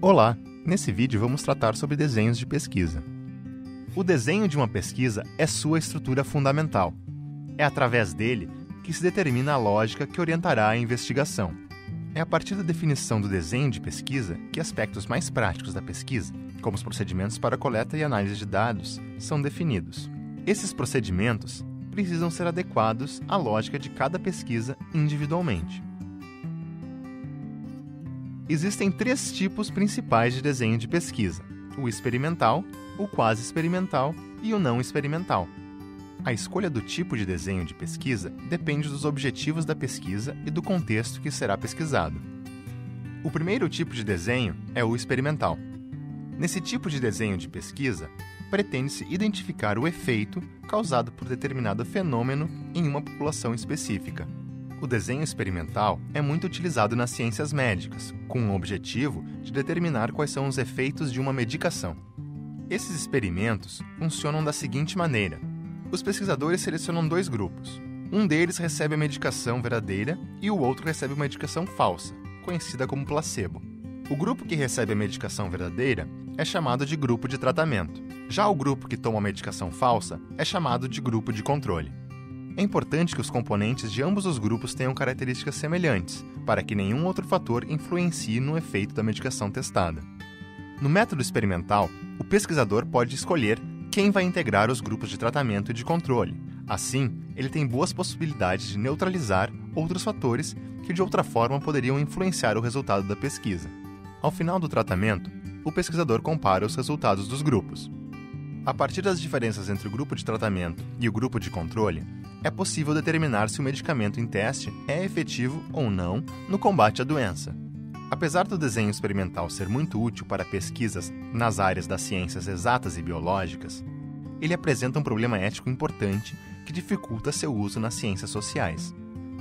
Olá! Nesse vídeo vamos tratar sobre desenhos de pesquisa. O desenho de uma pesquisa é sua estrutura fundamental. É através dele que se determina a lógica que orientará a investigação. É a partir da definição do desenho de pesquisa que aspectos mais práticos da pesquisa, como os procedimentos para coleta e análise de dados, são definidos. Esses procedimentos precisam ser adequados à lógica de cada pesquisa individualmente. Existem três tipos principais de desenho de pesquisa: o experimental, o quase experimental e o não experimental. A escolha do tipo de desenho de pesquisa depende dos objetivos da pesquisa e do contexto que será pesquisado. O primeiro tipo de desenho é o experimental. Nesse tipo de desenho de pesquisa, pretende-se identificar o efeito causado por determinado fenômeno em uma população específica. O desenho experimental é muito utilizado nas ciências médicas, com o objetivo de determinar quais são os efeitos de uma medicação. Esses experimentos funcionam da seguinte maneira: os pesquisadores selecionam dois grupos. Um deles recebe a medicação verdadeira e o outro recebe uma medicação falsa, conhecida como placebo. O grupo que recebe a medicação verdadeira é chamado de grupo de tratamento. Já o grupo que toma a medicação falsa é chamado de grupo de controle. É importante que os componentes de ambos os grupos tenham características semelhantes, para que nenhum outro fator influencie no efeito da medicação testada. No método experimental, o pesquisador pode escolher quem vai integrar os grupos de tratamento e de controle. Assim, ele tem boas possibilidades de neutralizar outros fatores que de outra forma poderiam influenciar o resultado da pesquisa. Ao final do tratamento, o pesquisador compara os resultados dos grupos. A partir das diferenças entre o grupo de tratamento e o grupo de controle, é possível determinar se o medicamento em teste é efetivo ou não no combate à doença. Apesar do desenho experimental ser muito útil para pesquisas nas áreas das ciências exatas e biológicas, ele apresenta um problema ético importante que dificulta seu uso nas ciências sociais.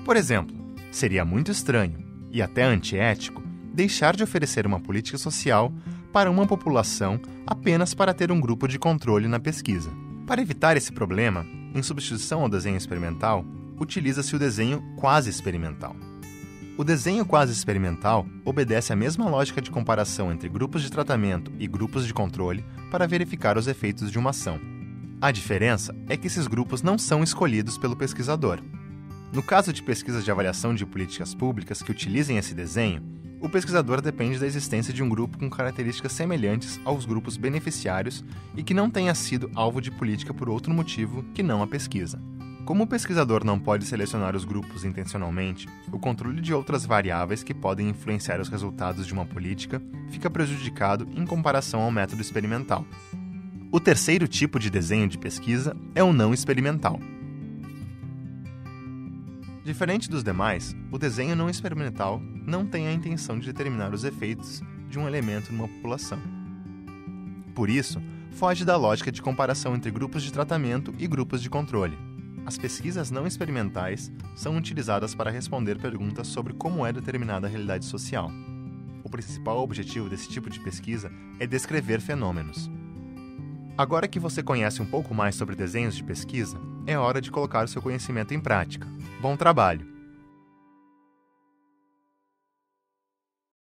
Por exemplo, seria muito estranho, e até antiético, deixar de oferecer uma política social para uma população apenas para ter um grupo de controle na pesquisa. Para evitar esse problema, em substituição ao desenho experimental, utiliza-se o desenho quase experimental. O desenho quase experimental obedece à mesma lógica de comparação entre grupos de tratamento e grupos de controle para verificar os efeitos de uma ação. A diferença é que esses grupos não são escolhidos pelo pesquisador. No caso de pesquisas de avaliação de políticas públicas que utilizem esse desenho, o pesquisador depende da existência de um grupo com características semelhantes aos grupos beneficiários e que não tenha sido alvo de política por outro motivo que não a pesquisa. Como o pesquisador não pode selecionar os grupos intencionalmente, o controle de outras variáveis que podem influenciar os resultados de uma política fica prejudicado em comparação ao método experimental. O terceiro tipo de desenho de pesquisa é o não experimental. Diferente dos demais, o desenho não experimental não tem a intenção de determinar os efeitos de um elemento numa população. Por isso, foge da lógica de comparação entre grupos de tratamento e grupos de controle. As pesquisas não experimentais são utilizadas para responder perguntas sobre como é determinada a realidade social. O principal objetivo desse tipo de pesquisa é descrever fenômenos. Agora que você conhece um pouco mais sobre desenhos de pesquisa, é hora de colocar o seu conhecimento em prática. Bom trabalho!